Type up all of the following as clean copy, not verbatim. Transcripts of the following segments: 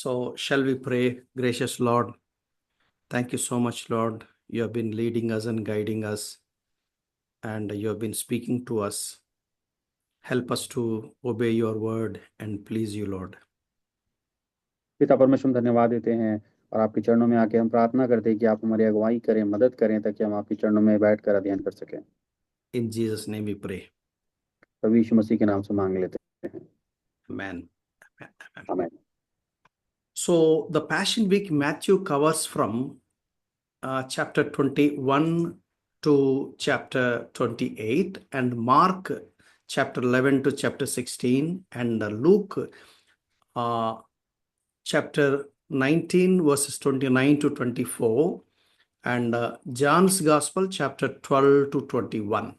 So, shall we pray? Gracious Lord, thank you so much, Lord. You have been leading us and guiding us, and you have been speaking to us. Help us to obey your word and please you, Lord. पिता परमेश्वर हम धन्यवाद देते हैं और आपके चरणों में आके हम प्रार्थना करते हैं कि आप हमारी अगुवाई करें, मदद करें, ताकि हम आपके चरणों में बैठकर अध्ययन कर सकें। In Jesus' name we pray. प्रभु यीशु मसीह के नाम से मांग लेते हैं। Amen. Amen. Amen. आमीन। So, the Passion Week, Matthew covers from chapter 21 to chapter 28, and Mark chapter 11 to chapter 16, and Luke chapter 19 verses 29 to 24, and John's Gospel chapter 12 to 21.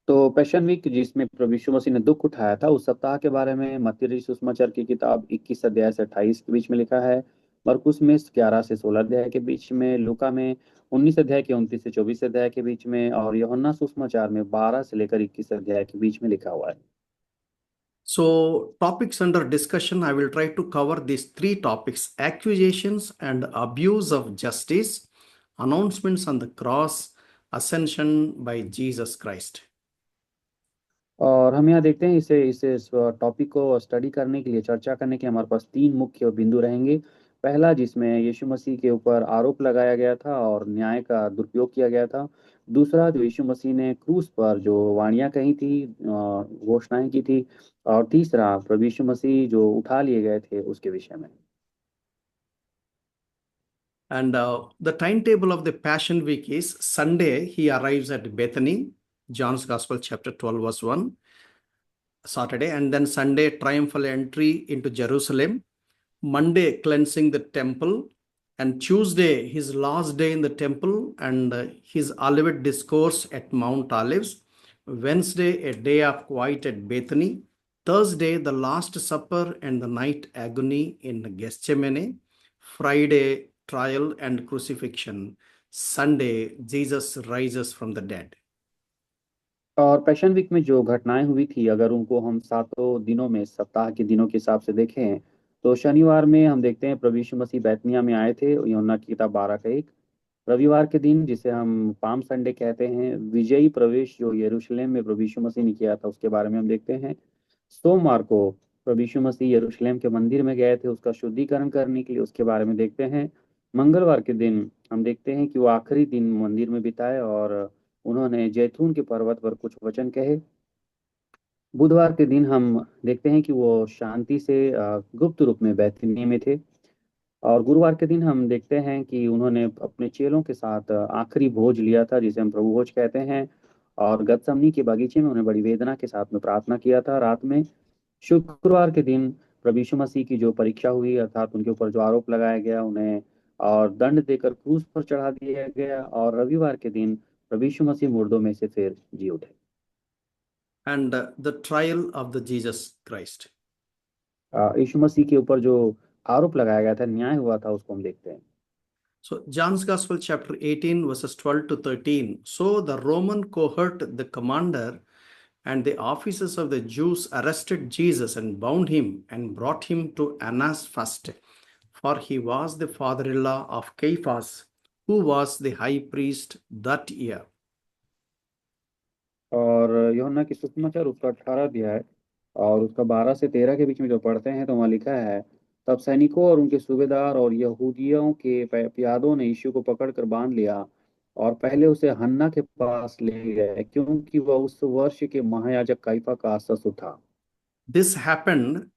तो passion week जिसमें प्रभु यीशु मसीह ने दुख उठाया था, उस सप्ताह के बारे में मत्ती रचित सुसमाचार की किताब 21 अध्याय से 28 के बीच में लिखा है, मरकुस में 11 से 16 अध्याय के बीच में, लूका में 19 अध्याय के 29 से 24 अध्याय के बीच में, और यूहन्ना सुसमाचार में 12 से लेकर 21 अध्याय के बीच में लिखा हुआ है। So, topics under discussion, I will try to cover these three topics: accusations and abuse of justice, announcements on the cross, ascension by Jesus Christ. और हम यहाँ देखते हैं इस टॉपिक को स्टडी करने के लिए, चर्चा करने के लिए हमारे पास 3 मुख्य बिंदु रहेंगे। पहला, जिसमें यीशु मसीह के ऊपर आरोप लगाया गया था और न्याय का दुरुपयोग किया गया था। दूसरा, जो यीशु मसीह ने क्रूस पर जो वाणियां कही थी, घोषणाएं की थी। और तीसरा, प्रभु यीशु मसीह जो उठा लिए गए थे उसके विषय में। And the timetable of the Passion Week is Sunday, he arrives at Bethany, John's Gospel, chapter 12, verse 1, Saturday, and then Sunday, triumphal entry into Jerusalem. Monday, cleansing the temple, and Tuesday, his last day in the temple and his Olivet discourse at Mount Olives. Wednesday, a day of quiet at Bethany. Thursday, the Last Supper and the night agony in Gethsemane. Friday, trial and crucifixion. Sunday, Jesus rises from the dead. और passion week में जो घटनाएं हुई थी, अगर उनको हम 7 दिनों में, सप्ताह के दिनों के हिसाब से देखें, तो शनिवार में हम देखते हैं प्रभु यीशु मसीह बैतनिया में आए थे, यूहन्ना की किताब 12 का 1। रविवार के दिन, जिसे हम पाम संडे कहते हैं, विजयी प्रवेश जो यरूशलेम में प्रभु यीशु मसीह ने किया था, उसके बारे में हम देखते हैं। सोमवार को प्रभु यीशु मसीह यरूशलेम के मंदिर में गए थे उसका शुद्धिकरण करने के लिए, उसके बारे में देखते हैं। मंगलवार के दिन हम देखते हैं कि वो आखिरी दिन मंदिर में बिताए और उन्होंने जैतून के पर्वत पर कुछ वचन कहे। बुधवार के दिन हम देखते हैं कि वो शांति से गुप्त रूप में बैतनिय्याह में थे। और गुरुवार के दिन हम देखते हैं कि उन्होंने अपने चेलों के साथ आखिरी भोज लिया था, जिसे हम प्रभु भोज कहते हैं। और गतसमनी के बगीचे में उन्हें बड़ी वेदना के साथ में प्रार्थना किया था रात में। शुक्रवार के दिन प्रभु यीशु मसीह की जो परीक्षा हुई, अर्थात उनके ऊपर जो आरोप लगाया गया, उन्हें और दंड देकर क्रूस पर चढ़ा दिया गया। और रविवार के दिन प्रभु यीशु मसीह मुर्दों में से फिर जी उठे। And the trial of the Jesus Christ. यीशु मसीह के ऊपर जो आरोप लगाया गया था, न्याय हुआ था, उसको हम देखते हैं। So, John's Gospel, chapter 18, verses 12 to 13. So, the Roman cohort, the commander, and the officers of the Jews arrested Jesus and bound him and brought him to Annas first, for he was the father-in-law of Caiaphas, who was the high priest that year. और यूहन्ना की सुसमाचार उसका 18 अध्याय और उसका 12 से 13 के बीच में जो पढ़ते हैं, तो वहाँ लिखा है, तब सैनिकों और उनके सूबेदार और यहूदियों के प्यादों ने यीशु को पकड़कर बांध लिया और पहले उसे हन्ना के पास ले गए, क्योंकि वह उस वर्ष के महायाजक काइफा का ससुर था। This happened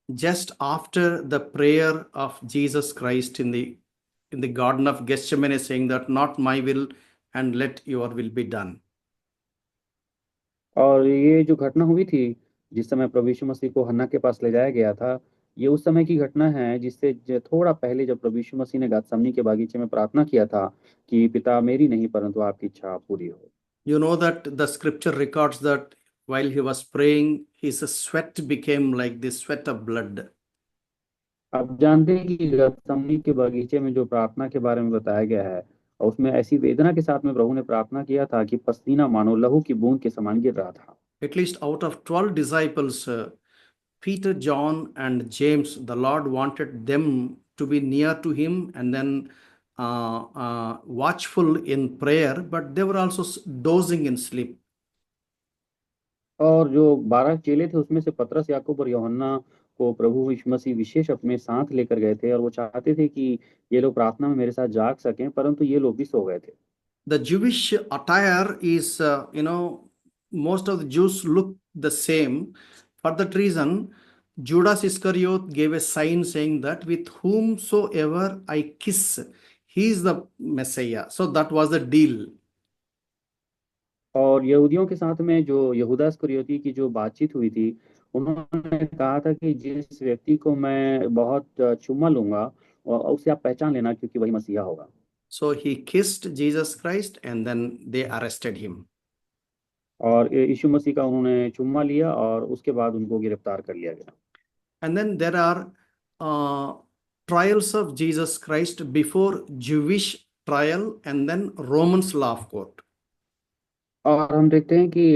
just after the prayer of Jesus Christ in the Garden of Gethsemane, saying that not my will and let your will be done. और ये जो घटना हुई थी, जिस समय प्रभु यीशु मसीह को हन्ना के पास ले जाया गया था, ये उस समय की घटना है जिससे थोड़ा पहले जब प्रभु यीशु मसीह ने गतसमनी के बागीचे में प्रार्थना किया था कि पिता, मेरी नहीं परंतु आपकी इच्छा पूरी हो। You know that the scripture records that while he was praying, his sweat became like the sweat of blood. आप जानते हैं कि गतसमनी के बागीचे में जो प्रार्थना के बारे में बताया गया है, और उसमें ऐसी वेदना के साथ में प्रभु ने प्रार्थना किया था कि पसीना मानो लहू की बूंद के समान गिर रहा था। At least out of 12 disciples, Peter, John, and James, the Lord wanted them to be near to Him and then watchful in prayer, but they were also dozing in sleep. और जो 12 चेले थे उसमें से पतरस, याकूब और यूहन्ना को प्रभु यीशु मसीह विशेष अपने साथ लेकर गए थे, और वो चाहते थे कि ये लोग प्रार्थना में मेरे साथ जाग सकें, परंतु ये लोग भी सो गए थे। The Jewish attire is, most of the Jews look the same. For that reason, Judas Iscariot gave a sign saying that with whomsoever I kiss, he is the Messiah. So that was the deal. और यहूदियों के साथ में जो यहूदा इस्करियोती की जो बातचीत हुई थी, उन्होंने कहा था कि जिस व्यक्ति को मैं बहुत चुम्मा लूंगा और उसे आप पहचान लेना, क्योंकि वही मसीहा होगा। So he kissed Jesus Christ and then they arrested him. और यीशु मसीह का उन्होंने चुम्मा लिया और उसके बाद उनको गिरफ्तार कर लिया गया। And then there are trials of Jesus Christ before Jewish trial and then Romans law of court. और हम देखते हैं कि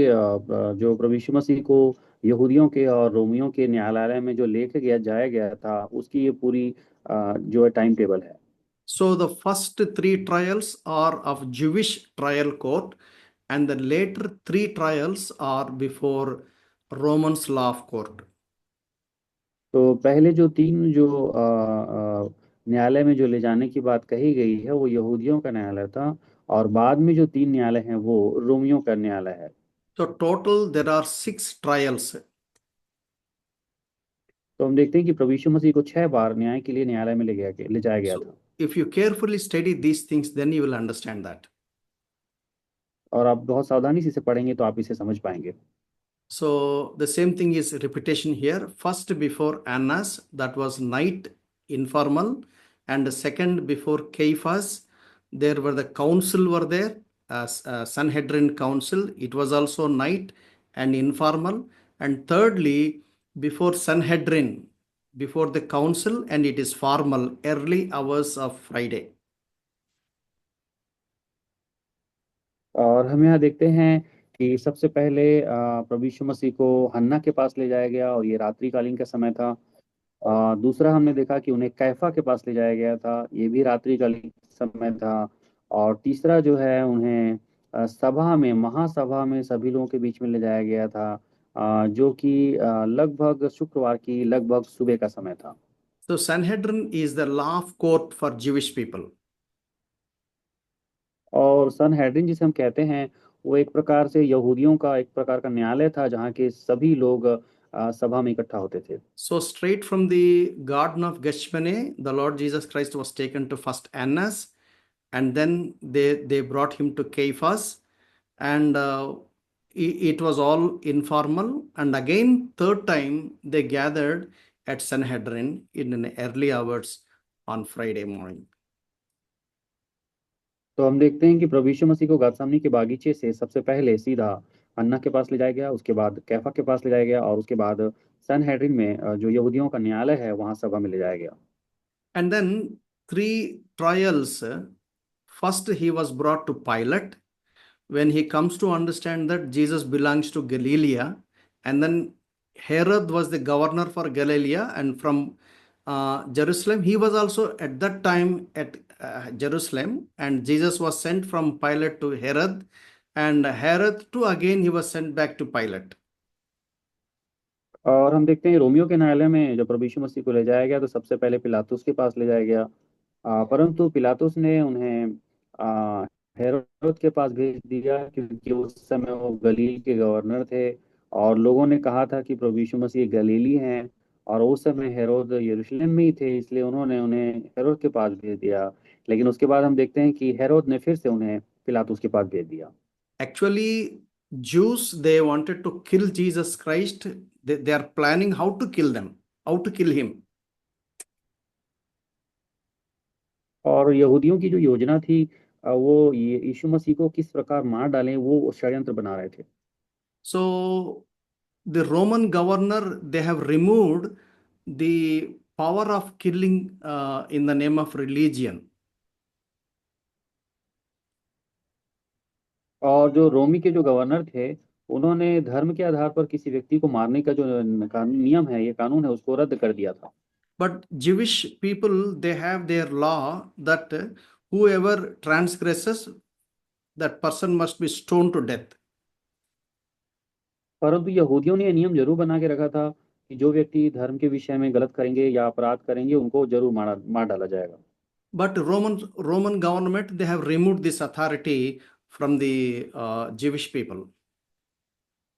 जो प्रभु यीशु मसीह को यहूदियों के और रोमियों के न्यायालय में जो लेके जाया गया था, उसकी ये पूरी जो है टाइम टेबल है। So the first three trials are of Jewish trial court, and the later three trials are before Romans law of court. तो पहले जो तीन जो न्यायालय में जो ले जाने की बात कही गई है, वो यहूदियों का न्यायालय था, और बाद में जो तीन न्यायालय हैं वो रोमियों का न्यायालय है। So total there are 6 trials. तो हम देखते हैं कि प्रभु यीशु मसीह को 6 बार न्याय के लिए न्यायालय में ले जाया गया So था। if you carefully study these things, then you will understand that. और आप बहुत सावधानी से इसे पढ़ेंगे तो आप इसे समझ पाएंगे। So the same thing is repetition here. First before Annas, that was night, informal, and the second before Caiaphas, there were the council were there, as Sanhedrin council. It was also night and informal. And thirdly, before Sanhedrin, before the council, and it is formal, early hours of Friday. और हम यहाँ देखते हैं कि सबसे पहले प्रभु यीशु मसीह को हन्ना के पास ले जाया गया, और ये रात्रिकालीन का समय था। दूसरा हमने देखा कि उन्हें कैफा के पास ले जाया गया था, ये भी रात्रिकालीन समय था। और तीसरा जो है उन्हें सभा में, महासभा में सभी लोगों के बीच में ले जाया गया था, जो कि लगभग शुक्रवार की लगभग सुबह का समय था। So Sanhedrin is the law of court for Jewish people. और सनहेड्रिन जिसे हम कहते हैं, वो एक प्रकार से यहूदियों का एक प्रकार का न्यायालय था, जहाँ के सभी लोग सभा में इकट्ठा होते थे। So straight from the Garden of Gethsemane, the Lord Jesus Christ was taken to first Annas, and then they brought him to Caiaphas, and it was all informal. And again, third time they gathered at Sanhedrin in the early hours on Friday morning. तो हम देखते हैं कि प्रभु यीशु मसीह को गतसमनी के बागीचे से सबसे पहले सीधा अन्ना के पास ले जाया गया, उसके बाद कैफा के पास ले जाया गया, और उसके बाद सनहेड्रिन में जो यहूदियों का न्यायालय है वहां सभा में ले जाया गया। And then 3 trials. First, he was brought to Pilate when he comes to understand that Jesus belongs to Galilee. And then Herod was the governor for Galilee, and from Jerusalem, he was also at that time at Jerusalem, and Jesus was sent from Pilate to Herod, and Herod too again he was sent back to Pilate. और हम देखते हैं Romeo के न्यायालय में जब प्रभु यीशु मसीह को ले जाया गया, तो सबसे पहले पिलातुस के पास ले जाया गया, परंतु पिलातुस ने उन्हें हेरोद के पास भेज दिया, क्योंकि उस समय वो गलील के गवर्नर थे, और लोगों ने कहा था कि प्रभु यीशु मसीह गलीली हैं, और उस समय हेरोद यरूशलेम में ही थे, इसलिए उन्होंने उन्हें हेरोद के पास भेज दिया। लेकिन उसके बाद हम देखते हैं कि हेरोद ने फिर से उन्हें पिलातुस के पास भेज दिया। Actually, Jews, they wanted to kill Jesus Christ. They are planning how to kill them, how to kill him. और यहूदियों की जो योजना थी, वो यीशु मसीह को किस प्रकार मार डालें, वो षड्यंत्र बना रहे थे। So the Roman governor, they have removed the power of killing in the name of religion. और जो रोमी के जो गवर्नर थे, उन्होंने धर्म के आधार पर किसी व्यक्ति को मारने का जो नियम है, ये कानून है, उसको रद्द कर दिया था। But Jewish people, they have their law that whoever transgresses, that person must be stoned to death. परंतु यहूदियों ने यह नियम जरूर बना के रखा था कि जो व्यक्ति धर्म के विषय में गलत करेंगे या अपराध करेंगे, उनको जरूर मार डाला जाएगा। But Roman government, they have removed this authority from the Jewish people.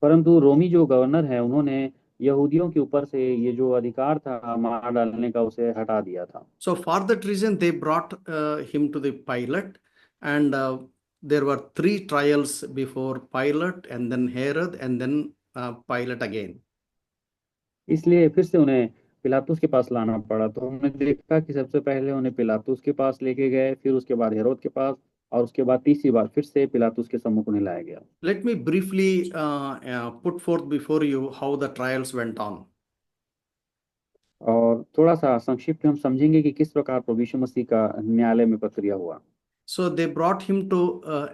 परंतु रोमी जो गवर्नर है, उन्होंने यहूदियों के ऊपर से ये जो अधिकार था मार डालने का, उसे हटा दिया था। So for that reason, they brought him to the Pilate, and there were 3 trials before Pilate, and then Herod, and then Pilate again. इसलिए फिर से उन्हें पिलातुस के पास लाना पड़ा। तो हमने देखा कि सबसे पहले उन्हें पिलातुस के पास लेके गए, फिर उसके बाद हेरोद के पास, और उसके बाद तीसरी बार फिर से पिलातुस के सम्मुख उन्हें लाया गया। Let me briefly put forth before you how the trials went on. और थोड़ा सा संक्षिप्त में हम समझेंगे कि किस प्रकार प्रभु यीशु मसीह का न्यायालय में प्रक्रिया हुआ। So they brought him to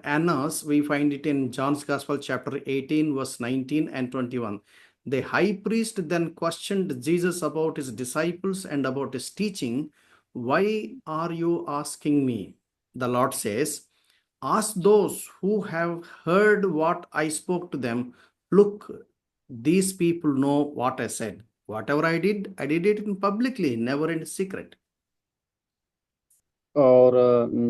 Annas. We find it in John's Gospel, chapter 18, verse 19 and 21. The high priest then questioned Jesus about his disciples and about his teaching. Why are you asking me? The Lord says, ask those who have heard what I spoke to them. Look, these people know what I said. Whatever I did it in publicly, never in secret. और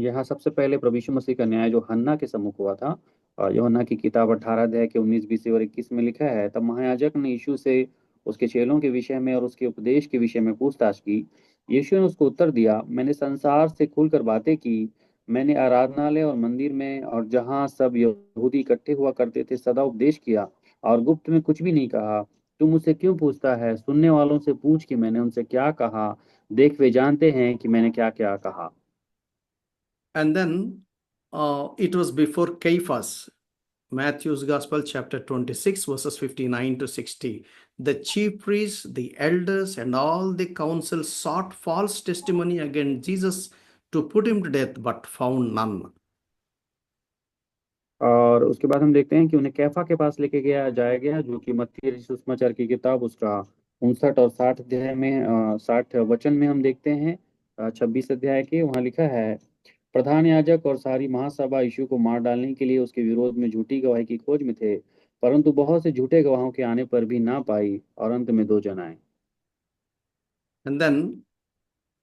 यहाँ सबसे पहले प्रभु यीशु मसीह का न्याय जो हन्ना के सम्मुख हुआ था, और यूहन्ना की किताब 18 अध्याय के 19, 20 और 21 में लिखा है, तब महायाजक ने यीशु से उसके चेलों के विषय में और उसके उपदेश के विषय में पूछताछ की। यीशु ने उसको उत्तर दिया, मैंने संसार से खुलकर बातें की। मैंने आराधनालय और मंदिर में और जहाँ सब यहूदी इकट्ठे हुआ करते थे सदा उपदेश किया, और गुप्त में कुछ भी नहीं कहा। तू मुझसे क्यों पूछता है? सुनने वालों से पूछ कि मैंने उनसे क्या कहा। देख, वे जानते हैं कि मैंने क्या क्या कहा। And then it was before Caiaphas, Matthew's Gospel, chapter 26, verses 59 to 60. The chief priests, the elders, and all the council sought false testimony against Jesus to put him to death, but found none. और उसके बाद हम देखते हैं कि उन्हें कैफा के पास लेके जाया गया, जो कि मत्ती सुसमाचार की किताब उसका 59 और 60 अध्याय में 60 वचन में हम देखते हैं। 26 अध्याय के वहाँ लिखा है, प्रधान याजक और सारी महासभा यीशु को मार डालने के लिए उसके विरोध में झूठी गवाही की खोज में थे, परंतु बहुत से झूठे गवाहों के आने पर भी ना पाई, और अंत में 2 जन आए। And then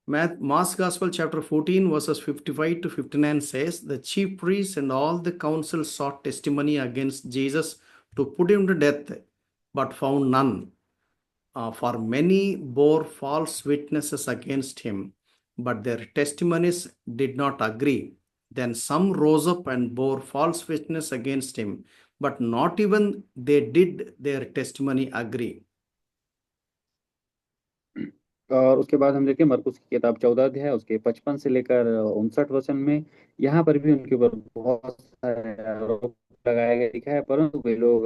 Mark's Gospel, chapter 14, verses 55 to 59 says, the chief priests and all the council sought testimony against Jesus to put him to death, but found none. For many bore false witnesses against him, but their testimonies did not agree. Then some rose up and bore false witness against him, but not even they did their testimony agree. और उसके बाद हम देखें मरकुस की किताब 14 अध्याय उसके 55 से लेकर 59 वचन में, यहाँ पर भी उनके ऊपर बहुत सारे आरोप लगाए गए लिखा है, परंतु वे लोग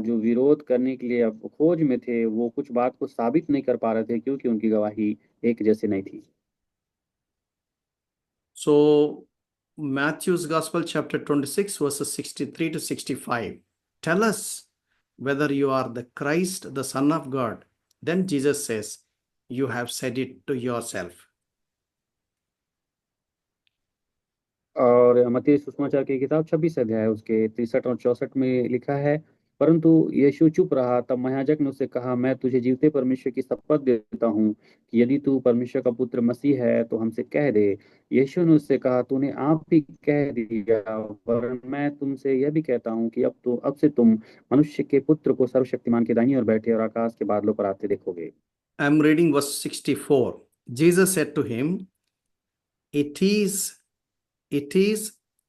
जो विरोध करने के लिए अब खोज में थे, वो कुछ बात को साबित नहीं कर पा रहे थे, क्योंकि उनकी गवाही एक जैसी नहीं थी। So Matthew's Gospel, chapter 26, verses 63 to 65. Tell us whether you are the Christ, the Son of God. Then Jesus says, you have said it to yourself. और मत्ती सुसमाचार की किताब 26 अध्याय उसके 63 और 64 में लिखा है, परंतु यीशु चुप रहा। तब महायाजक ने उससे कहा, मैं तुझे जीवते परमेश्वर की शपथ देता हूँ कि यदि तू परमेश्वर का पुत्र मसीह है तो हमसे कह दे। यीशु ने उससे कहा, तूने आप ही कह दिया, वरन मैं तुमसे यह भी कहता हूँ कि अब से तुम मनुष्य के पुत्र को सर्वशक्तिमान के दाहिनी ओर बैठे और आकाश के बादलों पर आते देखोगे। I'm reading verse 64. Jesus said to him, It is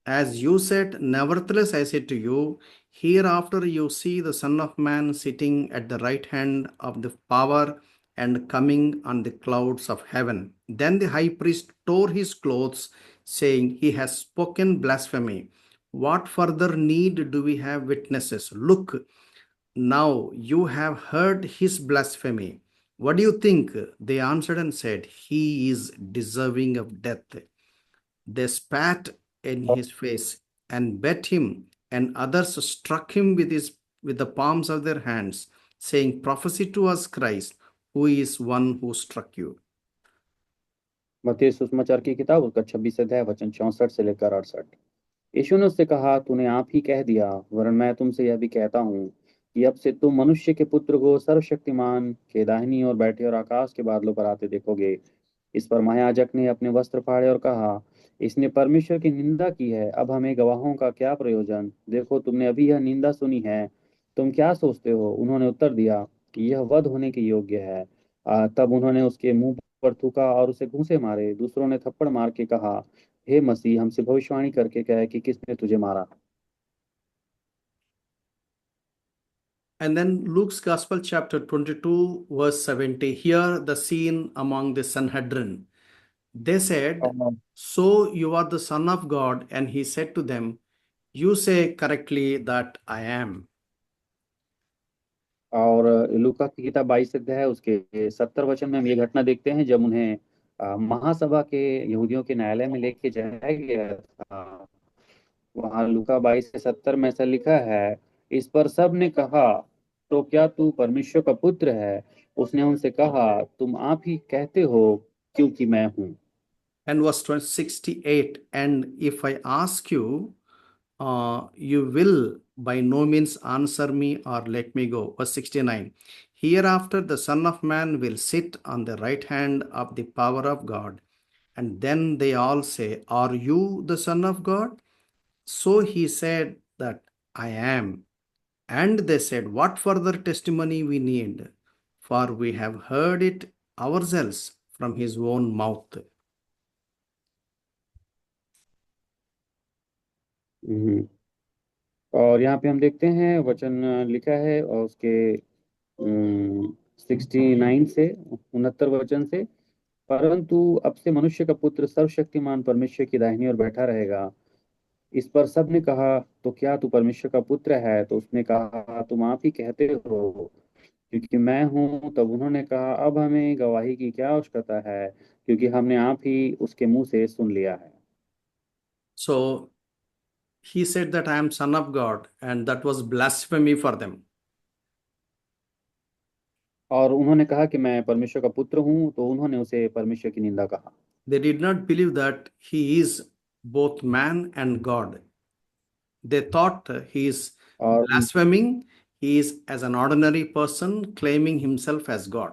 as you said, nevertheless I say to you, hereafter you see the Son of Man sitting at the right hand of the power and coming on the clouds of heaven. Then the high priest tore his clothes, saying, He has spoken blasphemy. What further need do we have witnesses? Look, now you have heard his blasphemy. What do you think? They answered and said, He is deserving of death. They spat in his face and beat him, and others struck him with the palms of their hands, saying, Prophesy to us, Christ, who is one who struck you. मत्ती सुसमाचार की किताब उसका 26 अध्याय वचन 64 से लेकर 68। यीशु ने उससे कहा, तूने आप ही कह दिया, वरन मैं तुमसे यह भी कहता हूँ कि अब से तुम मनुष्य के पुत्र को सर्वशक्तिमान के दाहिनी ओर बैठे और आकाश के बादलों पर आते देखोगे। इस पर महायाजक ने अपने वस्त्र फाड़े और कहा, इसने परमेश्वर की निंदा की है, अब हमें गवाहों का क्या प्रयोजन? देखो, तुमने अभी यह निंदा सुनी है, तुम क्या सोचते हो? उन्होंने उत्तर दिया कि यह वध होने के योग्य है। तब उन्होंने उसके मुंह पर थूका और उसे घूंसे मारे। दूसरों ने थप्पड़ मार के कहा, हे मसीह, हमसे भविष्यवाणी करके कह कि किसने तुझे मारा। And then Luke's Gospel, chapter 22, verse 70. Here, the scene among the Sanhedrin. They said, और So you are the Son of God. And he said to them, You say correctly that I am. और लूका की किताब 22 अध्याय है, उसके 70 वचन में हम ये घटना देखते हैं जब उन्हें महासभा के यहूदियों के न्यायालय में लेके जाया गया था। वहां लूका 22 से 70 में ऐसा लिखा है, इस पर सब ने कहा, तो क्या तू परमेश्वर का पुत्र है? उसने उनसे कहा, तुम आप ही कहते हो, क्योंकि मैं हूँ। And verse 68. And if I ask you, you will by no means answer me or let me go. Verse 69. Hereafter the Son of Man will sit on the right hand of the power of God. And then they all say, Are you the Son of God? So he said that I am. And they said, What further testimony we need? For we have heard it ourselves from his own mouth. हम्म। और यहाँ पे हम देखते हैं वचन लिखा है और उसके 69 से 69 वचन से, परंतु अब से मनुष्य का पुत्र सर्वशक्तिमान परमेश्वर की दाहिनी ओर बैठा रहेगा। इस पर सब ने कहा, तो क्या तू परमेश्वर का पुत्र है? तो उसने कहा, तुम आप ही कहते हो, क्योंकि मैं हूँ। तब उन्होंने कहा, अब हमें गवाही की क्या आवश्यकता है, क्योंकि हमने आप ही उसके मुंह से सुन लिया है। So he said that I am Son of God, and that was blasphemy for them. और उन्होंने कहा कि मैं परमेश्वर का पुत्र हूँ, तो उन्होंने उसे परमेश्वर की निंदा कहा। They did not believe that he is both man and God. They thought he is और blaspheming. He is as an ordinary person claiming himself as God.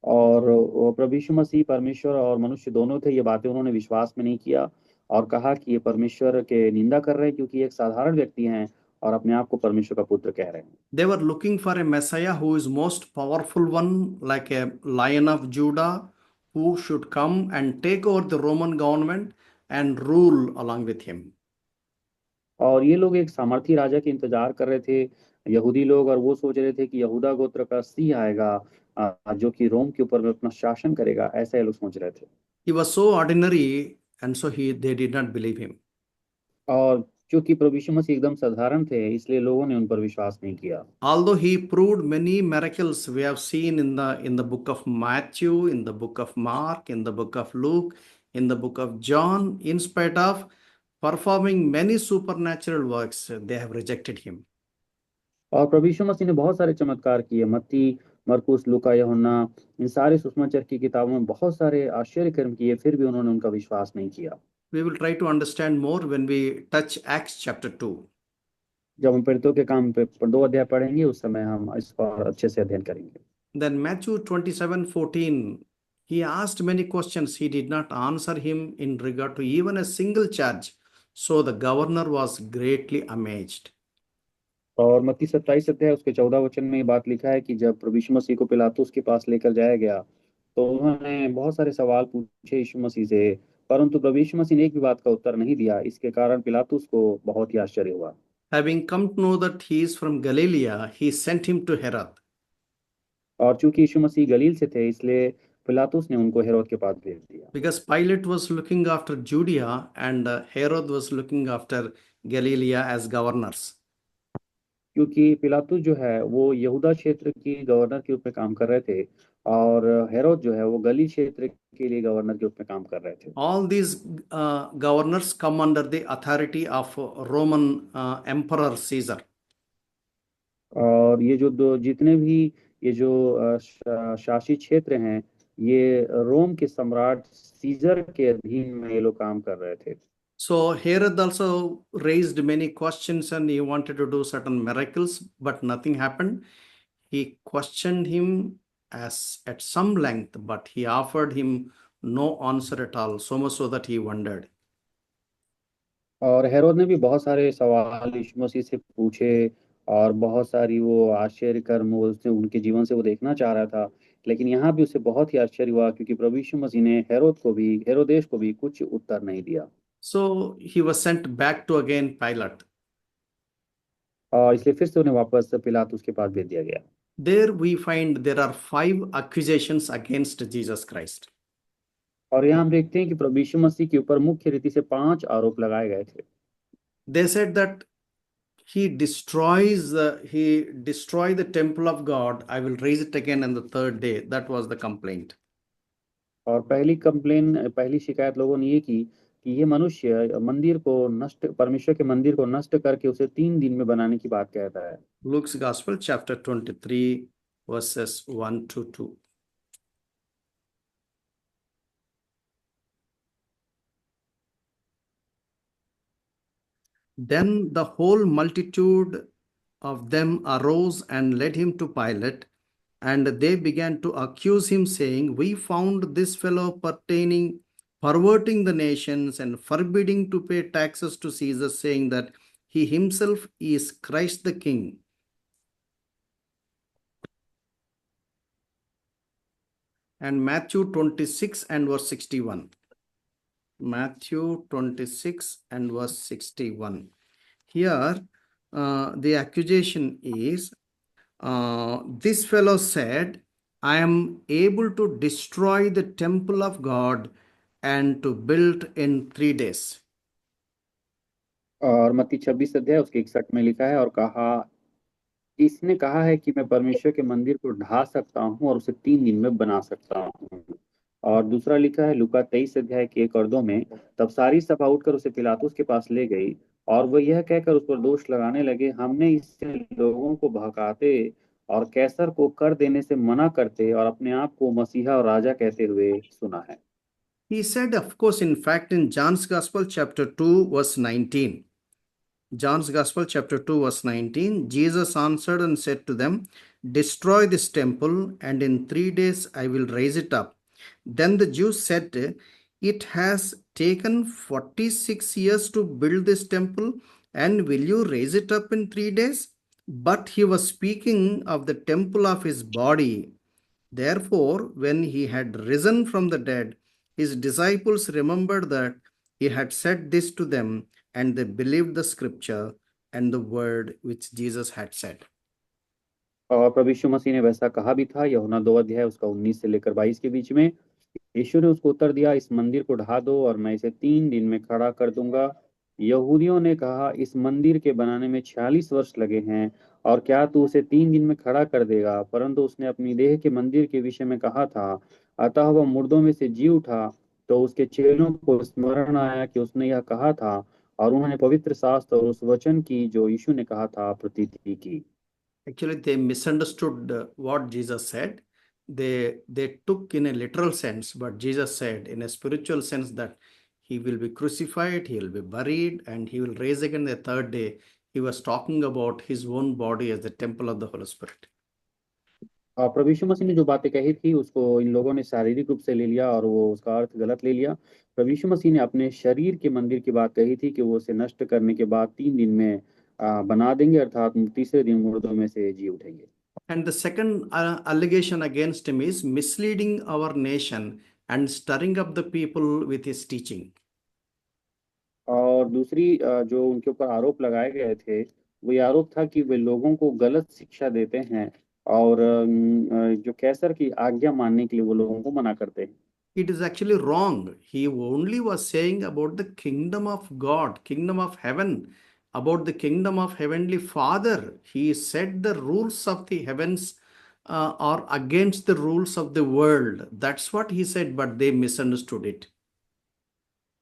और वो प्रभु यीशु मसीह परमेश्वर और मनुष्य दोनों थे, ये बातें उन्होंने विश्वास में नहीं किया और कहा कि ये परमेश्वर के निंदा कर रहे हैं, क्योंकि एक साधारण व्यक्ति हैं और अपने आप को परमेश्वर का पुत्र कह रहे हैं। They were looking for a Messiah who is most powerful one, like a Lion of Judah, who should come and take over the Roman government and rule along with him. और ये लोग एक सामर्थी राजा के इंतजार कर रहे थे, यहूदी लोग, और वो सोच रहे थे कि यहूदा गोत्र का सिंह आएगा जो कि रोम के ऊपर में अपना शासन करेगा, ऐसा ये लोग सोच रहे थे। He was so ordinary, and so they did not believe him. और क्योंकि प्रभु यीशु मसीह एकदम साधारण थे, इसलिए लोगों ने उन पर विश्वास नहीं किया। Although he proved many miracles, we have seen in the book of Matthew, in the book of Mark, in the book of Luke, in the book of John, in spite of performing many supernatural works, they have rejected him. और प्रभु यीशु मसीह ने बहुत सारे चमत्कार किए, मत्ती, मरकुस, लूका, यूहन्ना, इन सारे सुसमाचार की किताबों में बहुत सारे आश्चर्य कर्म किए, फिर भी उन्होंने उनका विश्वास नहीं किया। We will try to understand more when we touch Acts chapter 2. जब हम प्रेरितों के काम पे 2 अध्याय पढ़ेंगे, उस समय हम इस पर अच्छे से अध्ययन करेंगे। Then Matthew 27:14, he asked many questions. He did not answer him in regard to even a single charge. So the governor was greatly amazed. और मत्ती 27 अध्याय उसके 14 वचन में ये बात लिखा है कि जब प्रभु यीशु मसीह को पिलातुस के पास लेकर जाया गया, तो उन्होंने बहुत सारे सवाल पूछे यीशु मसीह से, परंतु प्रभु यीशु मसीह ने एक भी बात का उत्तर नहीं दिया। इसके कारण पिलातुस को बहुत ही आश्चर्य हुआ। Having come to know that he is from Galilee, he sent him to Herod. और चूंकि यीशु मसीह गलील से थे, इसलिए पिलातुस ने उनको हेरोद के पास भेज दिया। Because Pilate was looking after Judea and Herod was looking after Galilee as governors. क्योंकि पिलातुस जो है वो यहूदा क्षेत्र की गवर्नर के रूप में काम कर रहे थे, और हेरोद जो है वो गली क्षेत्र के लिए गवर्नर के रूप में काम कर रहे थे। All these governors come under the authority of Roman Emperor Caesar. और ये जो दो जितने भी ये जो शासी क्षेत्र हैं, ये रोम के सम्राट सीजर के अधीन में ये लोग काम कर रहे थे। So Herod also raised many questions and he wanted to do certain miracles, but nothing happened. He questioned him as at some length, but he offered him no answer at all, so much so that he wondered. और हेरोद ने भी बहुत सारे सवाल यीशु मसीह से पूछे, और बहुत सारी वो आश्चर्य कर्म वो उसने उनके जीवन से वो देखना चाह रहा था। लेकिन यहाँ भी उसे बहुत ही आश्चर्य हुआ, क्योंकि प्रभु यीशु मसीह ने हेरोदेश को भी कुछ उत्तर नहीं दिया। So he was sent back to again Pilate. और इसलिए फिर से उन्हें वापस पिलातुस के पास भेज दिया गया। There we find there are 5 accusations against Jesus Christ. और यहाँ हम देखते हैं कि प्रभु यीशु मसीह के ऊपर मुख्य रीति से 5 आरोप लगाए गए थे। They said that he destroy the temple of God. I will raise it again on the third day. That was the complaint. और पहली शिकायत लोगों ने ये की कि ये मनुष्य परमेश्वर के मंदिर को नष्ट करके उसे 3 दिन में बनाने की बात कहता है। Luke's Gospel, chapter 23, verses 1 to 2. Then the whole multitude of them arose and led him to Pilate, and they began to accuse him, saying, We found this fellow perverting the nations and forbidding to pay taxes to Caesar, saying that he himself is Christ the King. And Matthew 26 and verse 61. Matthew 26 and verse 61. Here, the accusation is, this fellow said, I am able to destroy the temple of God and to build in 3 days. और मत्ती 26 अध्याय उसके 61 में लिखा है, और इसने कहा है कि मैं परमेश्वर के मंदिर को ढा सकता हूँ और उसे 3 दिन में बना सकता हूँ। और दूसरा लिखा है लूका 23 अध्याय के 1 और 2 में, तब सारी सभा उठकर उसे पिलातुस के पास ले गई, और वह यह कहकर उस पर दोष लगाने लगे, हमने इससे लोगों को बहकाते और कैसर को कर देने से मना करते और अपने आप को मसीहा और राजा कहते हुए सुना है। He said, of course, in fact, in John's Gospel, chapter 2, verse 19. John's Gospel, chapter 2, verse 19. Jesus answered and said to them, Destroy this temple, and in 3 days I will raise it up. Then the Jews said, It has taken 46 years to build this temple, and will you raise it up in 3 days? But he was speaking of the temple of his body. Therefore, when he had risen from the dead, his disciples remembered that he had said this to them, and they believed the scripture and the word which Jesus had said. और प्रभु यीशु मसीह ने वैसा कहा भी था। यूहन्ना 2 अध्याय उसका 19 से लेकर 22 के बीच में यीशु ने उसको उत्तर दिया, इस मंदिर को ढा दो और मैं इसे 3 दिन में खड़ा कर दूंगा। यहूदियों ने कहा, इस मंदिर के बनाने में 46 वर्ष लगे हैं, और क्या तू उसे 3 दिन में खड़ा कर देगा? परंतु उसने अपनी देह के मंदिर के विषय में कहा था। अतः वह मुर्दों में से जी उठा, तो उसके चेलों को स्मरण आया कि उसने यह कहा था, और उन्होंने पवित्र शास्त्र और उस वचन की जो यीशु ने कहा था प्रतीति की। Actually, they misunderstood what Jesus said. They took in a literal sense, but Jesus said in a spiritual sense that he will be crucified, he will be buried, and he will rise again the third day. He was talking about his own body as the temple of the Holy Spirit. और प्रभु यीशु मसीह ने जो बातें कही थी उसको इन लोगों ने शारीरिक रूप से ले लिया, और वो उसका अर्थ गलत ले लिया। प्रभु यीशु मसीह ने अपने शरीर के मंदिर की बात कही थी कि वो उसे नष्ट करने के बाद 3 दिन में बना देंगे, अर्थात तीसरे दिन मुर्दों में से जी उठेंगे। And the second allegation against him is misleading our nation and stirring up the people with his teaching. और दूसरी जो उनके ऊपर आरोप लगाए गए थे, वो ये आरोप था कि वे लोगों को गलत शिक्षा देते हैं, और जो कैसर की आज्ञा मानने के लिए वो लोगों को मना करते हैं। It is actually wrong. He only was saying about the kingdom of God, kingdom of heaven. about the kingdom of heavenly Father. He said the rules of the heavens are against the rules of the world. That's what he said, but they misunderstood it.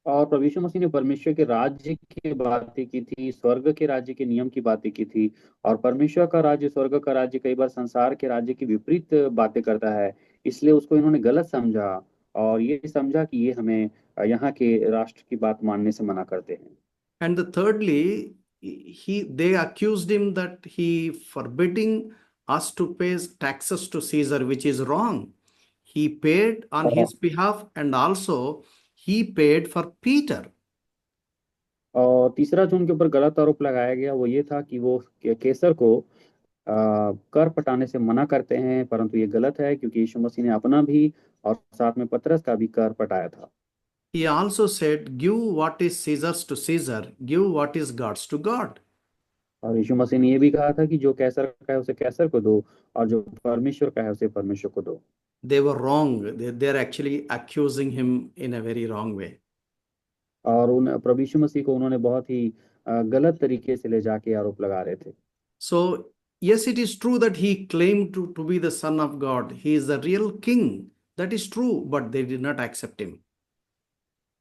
और प्रभु यीशु मसीह ने परमेश्वर के राज्य की बातें की थी, स्वर्ग के राज्य के नियम की बातें की थी। और परमेश्वर का राज्य, स्वर्ग का राज्य कई बार संसार के राज्य की विपरीत बातें करता है, इसलिए उसको इन्होंने गलत समझा और ये समझा कि ये हमें यहाँ के राष्ट्र की बात मानने से मना करते हैं। And thirdly, they accused him that he forbidding us to pay taxes to Caesar, which is wrong. He paid on और his behalf, and also he paid for Peter. और तीसरा जो उनके ऊपर गलत आरोप लगाया गया वो ये था कि वो केसर को कर पटाने से मना करते हैं, परंतु ये गलत है क्योंकि यीशु मसीह ने अपना भी और साथ में पतरस का भी कर पटाया था। He also said, give what is Caesar's to Caesar, give what is God's to God. और यीशु मसीह ने ये भी कहा था कि जो कैसर का है उसे कैसर को दो और जो परमेश्वर का है उसे परमेश्वर को दो। They were wrong. They're actually accusing him in a very wrong way. और उन प्रभु यीशु मसीह को उन्होंने बहुत ही गलत तरीके से ले जाके आरोप लगा रहे थे। So, yes, it is true that he claimed to be the Son of God. He is the real king. That is true, but they did not accept him.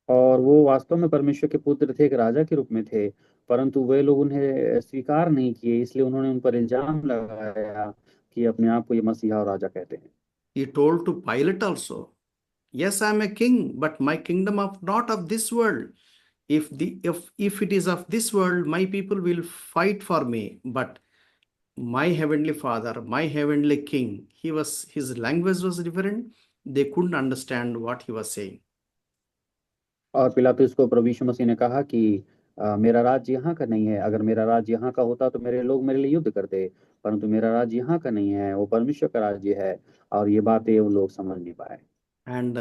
और वो वास्तव में परमेश्वर के पुत्र थे, एक राजा के रूप में थे, परंतु वे लोग उन्हें स्वीकार नहीं किए, इसलिए उन्होंने उन पर इल्जाम लगाया कि अपने आप को ये मसीहा और राजा कहते हैं। He told to Pilate also, yes, I am a king, but my kingdom of not of this world. If it is of this world, my people will fight for me. But my heavenly Father, my heavenly King, his language was different. They couldn't understand what he was saying. और पिलातुस को प्रभु यीशु मसीह ने कहा कि मेरा राज्य यहाँ का नहीं है, अगर मेरा राज्य यहाँ का होता तो मेरे लोग मेरे लिए युद्ध करते, परंतु मेरा राज्य यहाँ का नहीं है, वो परमेश्वर का राज्य है। और ये बातें वो लोग समझ नहीं पाए। And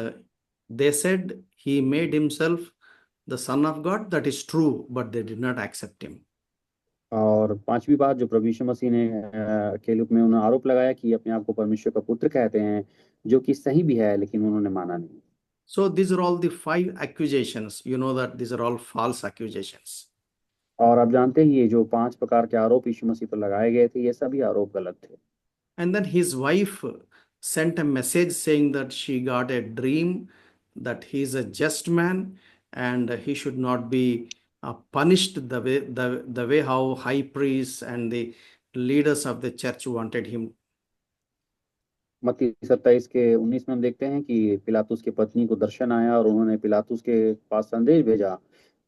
they said he made himself the Son of God. That is true, but they did not accept him. और पांचवी बात जो प्रभु यीशु मसीह ने के रूप में उन्होंने आरोप लगाया कि अपने आप को परमेश्वर का पुत्र कहते हैं, जो कि सही भी है, लेकिन उन्होंने माना नहीं। So these are all the 5 accusations. You know that these are all false accusations. और आप जानते ही ये जो 5 प्रकार के आरोप यीशु मसीह पर लगाए गए थे, ये सभी आरोप गलत थे। And then his wife sent a message saying that she got a dream that he is a just man and he should not be punished the way how high priests and the leaders of the church wanted him. मत्ती 27 के 19 में हम देखते हैं कि पिलातुस की पत्नी को दर्शन आया और उन्होंने पिलातुस के पास संदेश भेजा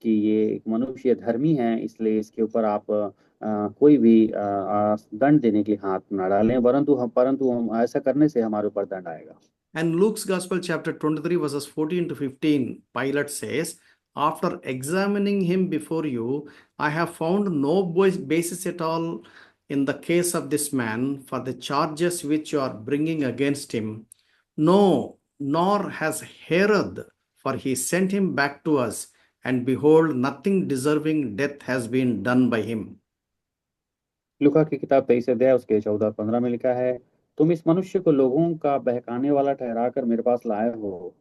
कि ये एक मनुष्य धर्मी है, इसलिए इसके ऊपर आप कोई भी दंड देने के लिए हाथ न डालें, परंतु हम ऐसा करने से हमारे ऊपर दंड आएगा। And Luke's Gospel, chapter 23, verses 14 to 15, Pilate says, after examining him before you, I have found no basis at all in the case of this man for the charges which you are bringing against him. No, nor has Herod, for he sent him back to us, and behold, nothing deserving death has been done by him. लूका की किताब 23 अध्याय उसके 14-15 में लिखा है, तुम इस मनुष्य को लोगों का बहकाने वाला ठहराकर मेरे पास लाए हो,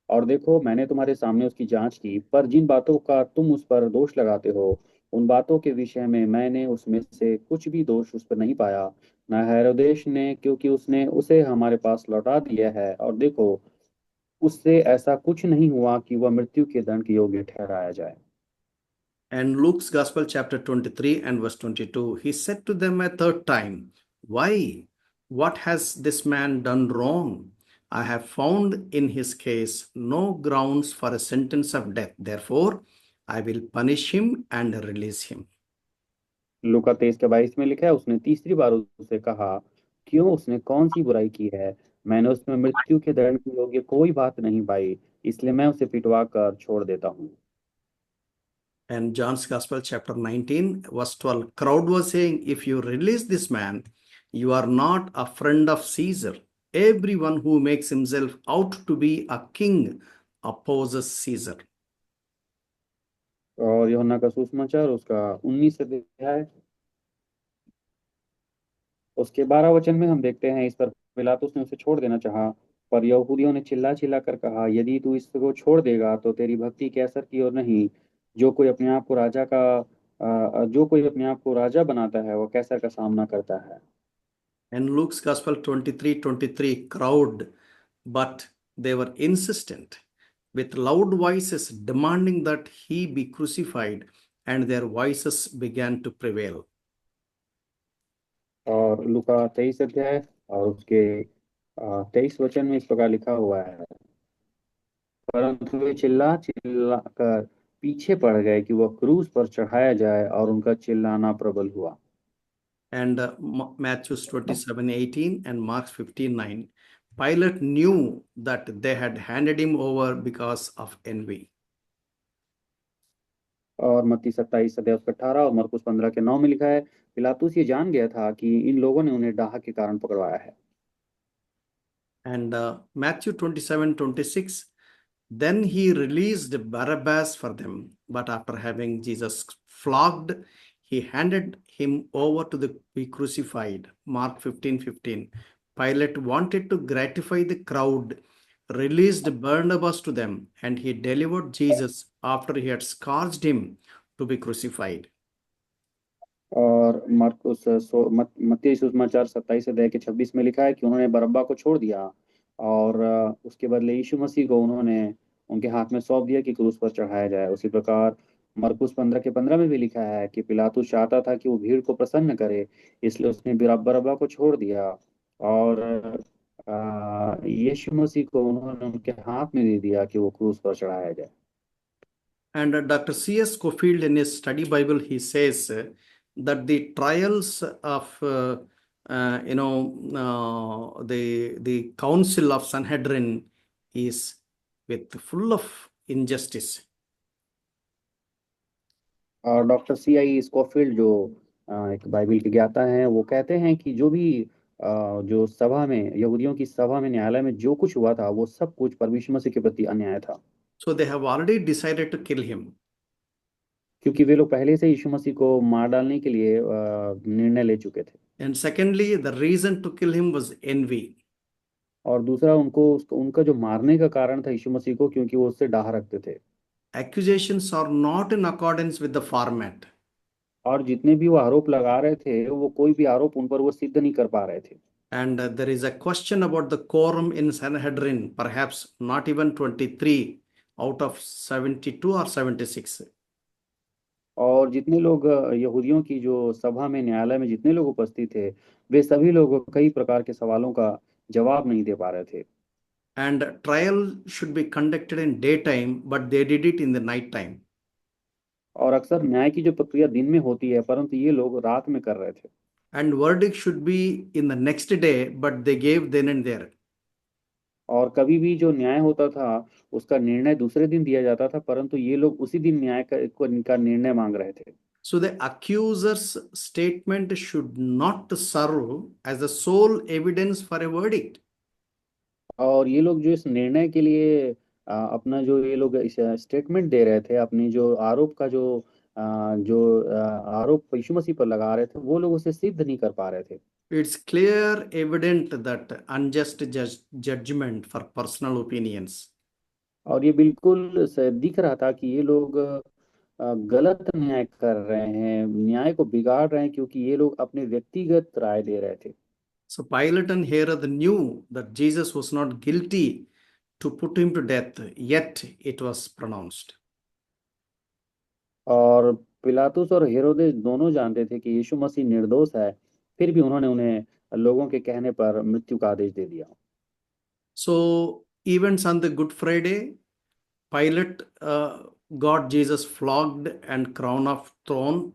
और देखो मैंने तुम्हारे सामने उसकी जांच की, पर जिन बातों का तुम उस पर दोष लगाते हो उन बातों के विषय में मैंने उसमें से कुछ भी दोष उस पर नहीं पाया, न हेरोदेश ने, क्योंकि उसने उसे हमारे पास लौटा दिया है, और देखो उससे ऐसा कुछ नहीं हुआ कि वह मृत्यु के दंड के योग्य ठहराया जाए। And Luke's Gospel, chapter 23 and verse 22, he said to them a third time, why? What has this man done wrong? I have found in his case no grounds for a sentence of death. Therefore, I will punish him and release him. लूका 23 के 22 में लिखा है, उसने तीसरी बार उससे कहा, क्यों, उसने कौन सी बुराई की है? मैंने उसमें मृत्यु के दंड के योग्य कोई बात नहीं पाई, इसलिए मैं उसे पिटवा कर छोड़ देता हूँ। And John's Gospel, chapter 19, verse 12, crowd was saying, if you release this man, you are not a friend of Caesar. Everyone who makes himself out to be a king opposes Caesar. और यूहन्ना का सुसमाचार उसका 19 अध्याय उसके 12 वचन में हम देखते हैं, इस पर पिलातुस ने उसे छोड़ देना चाहा, पर यहूदियों ने चिल्ला चिल्ला कर कहा, यदि तू इसको छोड़ देगा तो तेरी भक्ति कैसर की ओर नहीं, जो कोई अपने आप को राजा का जो कोई अपने आप को राजा बनाता है वो कैसर का सामना करता है। In Luke's Gospel 23:23, crowd, but they were insistent with loud voices demanding that he be crucified, and their voices began to prevail. और लूका 23 अध्याय और उसके 23 वचन में इस प्रकार लिखा हुआ है, परंतु वे चिल्ला चिल्ला कर पीछे पड़ गए कि वह क्रूस पर चढ़ाया जाए और उनका चिल्लाना प्रबल हुआ। And Matthew 27:18 and Mark 15:9, Pilate knew that they had handed him over because of envy. और मत्ती 27 अध्याय उसका 18 और मरकुस 15 के 9 में लिखा है, पिलातुस ये जान गया था कि इन लोगों ने उन्हें डाह के कारण पकड़वाया है। And Matthew 27:26, then he released Barabbas for them, but after having Jesus flogged, he handed him over to be crucified. Mark 15:15. Pilate wanted to gratify the crowd, released Barnabas to them, and he delivered Jesus after he had scourged him to be crucified. और मत्ती सुसमाचार 27 अध्याय के 26 में लिखा है कि उन्होंने बरअब्बा को छोड़ दिया और उसके बदले यीशु मसीह को उन्होंने उनके हाथ में सौंप दिया कि क्रूस पर चढ़ाया जाए। उसी प्रकार मरकुस 15 के 15 में भी लिखा है कि पिलातुस चाहता था कि वो भीड़ को प्रसन्न करे, इसलिए उसने बरअब्बा को छोड़ दिया और यीशु मसीह को उन्होंने उनके हाथ में दे दिया कि वो क्रूस पर चढ़ाया जाए। And Dr. C.S. Scofield, in his study Bible, he says that the trials of, the council of Sanhedrin is with full of injustice. और डॉक्टर C.I. स्कॉफील्ड जो एक बाइबल के ज्ञाता हैं, वो कहते हैं कि जो भी जो सभा में यहूदियों की सभा में न्यायालय में जो कुछ हुआ था वो सब कुछ परमेश्वर मसीह के प्रति अन्याय था, So they have already decided to kill him. क्योंकि वे लोग पहले से यीशु मसीह को मार डालने के लिए निर्णय ले चुके थे। And secondly, the reason to kill him was envy. और दूसरा उनका जो मारने का कारण था यीशु मसीह को, क्योंकि वो उससे डाह रखते थे। Accusations are not in accordance with the format. और जितने भी वो आरोप लगा रहे थे वो कोई भी आरोप उन पर वो सिद्ध नहीं कर पा रहे थे। And there is a question about the quorum in Sanhedrin, perhaps not even 23 out of 72 or 76. और जितने लोग यहूदियों की जो सभा में न्यायालय में जितने लोग उपस्थित थे, वे सभी लोग कई प्रकार के सवालों का जवाब नहीं दे पा रहे थे। And trial should be conducted in daytime, but they did it in the night time. और अक्सर न्याय की जो प्रक्रिया दिन में होती है, परंतु ये लोग रात में कर रहे थे। And verdict should be in the next day, but they gave then and there. और कभी भी जो न्याय होता था उसका निर्णय दूसरे दिन दिया जाता था, परंतु ये लोग उसी दिन न्याय का निर्णय मांग रहे थे। So the accuser's statement should not serve as the sole evidence for a verdict. और ये लोग जो इस निर्णय के लिए अपना जो ये लोग स्टेटमेंट दे रहे थे, अपनी जो आरोप का जो आरोप यीशु मसीह पर लगा रहे थे, वो लोग उसे सिद्ध नहीं कर पा रहे थे। It's clear, evident that unjust judgment for personal opinions. और ये बिल्कुल दिख रहा था कि ये लोग गलत न्याय कर रहे हैं, न्याय को बिगाड़ रहे हैं, क्योंकि ये लोग अपने व्यक्तिगत राय दे रहे थे। So Pilate and Herod knew that Jesus was not guilty to put him to death, yet it was pronounced. और पिलातुस और हेरोदेस दोनों जानते थे कि यीशु मसीह निर्दोष है, फिर भी उन्होंने उन्हें लोगों के कहने पर मृत्यु का आदेश दे दिया। So events on the Good Friday, Pilate got Jesus flogged and crown of thorns.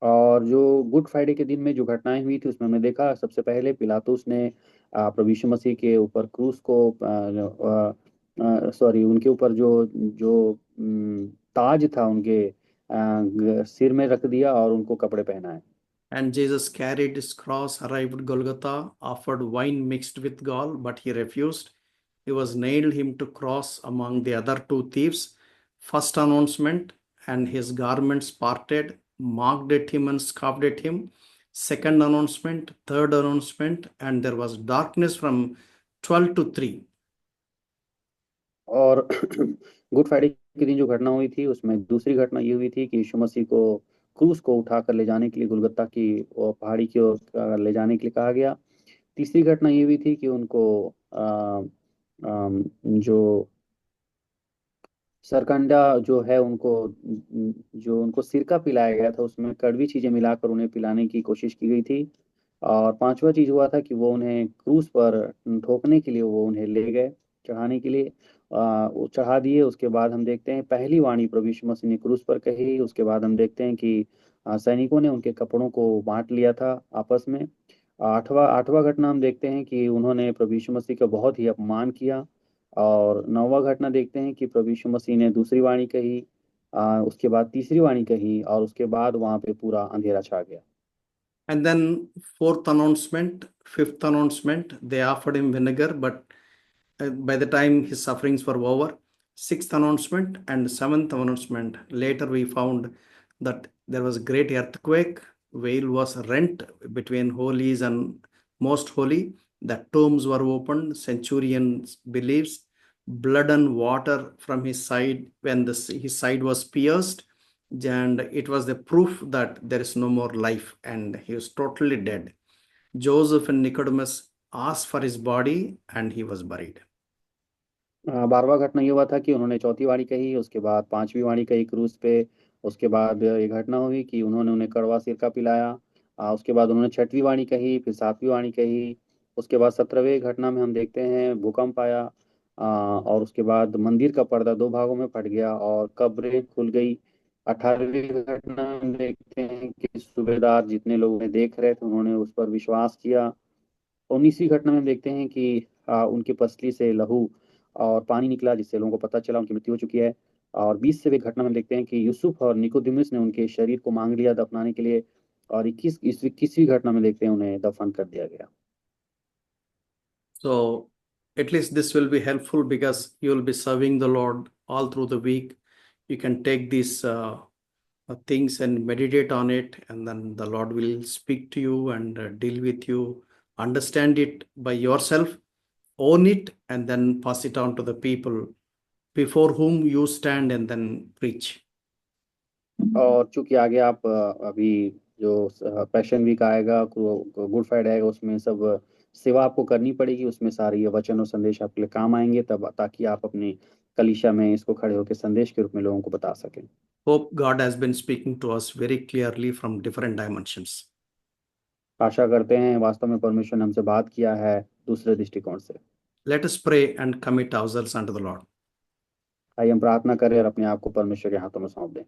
और जो गुड फ्राइडे के दिन में जो घटनाएं हुई थी उसमें हमने देखा, सबसे पहले पिलातुस ने प्रभु यीशु मसीह के ऊपर क्रूस को उनके ऊपर जो जो ताज था उनके सिर में रख दिया और उनको कपड़े पहनाए। And Jesus carried his cross, arrived at Golgotha, offered wine mixed with gall, but he refused. He was nailed him to cross among the other two thieves. First announcement, and his garments parted, mocked at him and scoffed at him. Second announcement, third announcement, and there was darkness from 12 to 3. और good Friday के दिन जो घटना हुई थी उसमें दूसरी घटना ये हुई थी कि यीशु मसीह को क्रूस को उठाकर ले जाने के लिए गुलगुता की वो पहाड़ी की ओर ले जाने के लिए कहा गया। तीसरी घटना ये हुई थी कि उनको जो सरकंडा जो है उनको जो उनको सिरका पिलाया गया था उसमें कड़वी चीजें मिलाकर उन्हें पिलाने की कोशिश की गई थी। और पांचवा चीज हुआ था कि वो उन्हें क्रूस पर ठोकने के लिए वो उन्हें ले गए चढ़ाने के लिए। वो चढ़ा दिए। उसके बाद हम देखते हैं पहली वाणी प्रभु यीशु मसीह ने क्रूस पर कही। उसके बाद हम देखते हैं कि सैनिकों ने उनके कपड़ों को बांट लिया था आपस में। आठवां आठवां घटना हम देखते हैं कि उन्होंने प्रभु यीशु मसीह का बहुत ही अपमान किया। और नौवां घटना देखते हैं कि प्रभु यीशु मसीह ने दूसरी वाणी कही। उसके बाद तीसरी वाणी कही और उसके बाद वहां पे पूरा अंधेरा छा गया। And then fourth announcement, fifth announcement, they offered him vinegar, but by the time his sufferings were over, sixth announcement and seventh announcement, later we found that there was a great earthquake, veil was rent between holies and most holy, the tombs were opened, centurion believes, blood and water from his side when his side was pierced, and it was the proof that there is no more life and he was totally dead. Joseph and Nicodemus asked for his body and he was buried. 12वां घटना ये हुआ था कि उन्होंने चौथी वाणी कही। उसके बाद पांचवी वाणी कही क्रूस पे। उसके बाद ये घटना हुई कि उन्होंने उन्हें कड़वा सिरका पिलाया। उसके बाद उन्होंने छठवीं वाणी कही, फिर सातवीं वाणी कही। उसके बाद 17वें घटना में हम देखते हैं भूकंप आया। और उसके बाद मंदिर का पर्दा दो भागों में फट गया और कब्रें खुल गई। 18वीं घटना में हम देखते हैं कि सूबेदार जितने लोग उन्हें देख रहे थे उन्होंने उस पर विश्वास किया। 19वीं घटना में हम देखते हैं कि उनकी पसली से लहू और पानी निकला जिससे लोगों को पता चला उनकी मृत्यु हो चुकी है। और 20वीं घटना में देखते हैं कि यूसुफ और निकोदिमुस ने उनके शरीर को मांग लिया दफनाने के लिए। और 21वीं घटना में देखते हैं उन्हें दफन कर दिया गया। So at least this will be helpful because you will be serving the Lord all through the week. You can take these things and meditate on it, and then the Lord will speak to you and deal with you. Understand it by yourself, own it, and then pass it on to the people before whom you stand and then preach. और चूंकि आगे आप अभी जो passion week आएगा good Friday आएगा उसमें सब सेवा आपको करनी पड़ेगी। उसमें सारे ये वचन और संदेश आपके लिए काम आएंगे तब ताकि आप अपनी कलीसिया में इसको खड़े होकर संदेश के रूप में लोगों को बता सकें। Hope God has been speaking to us very clearly from different dimensions. आशा करते हैं वास्तव में परमेश्वर ने हमसे बात किया है दूसरे दृष्टिकोण से। Let us pray and commit ourselves unto the Lord. आइए हम प्रार्थना करें और अपने आप को परमेश्वर के हाथों में सौंप दें।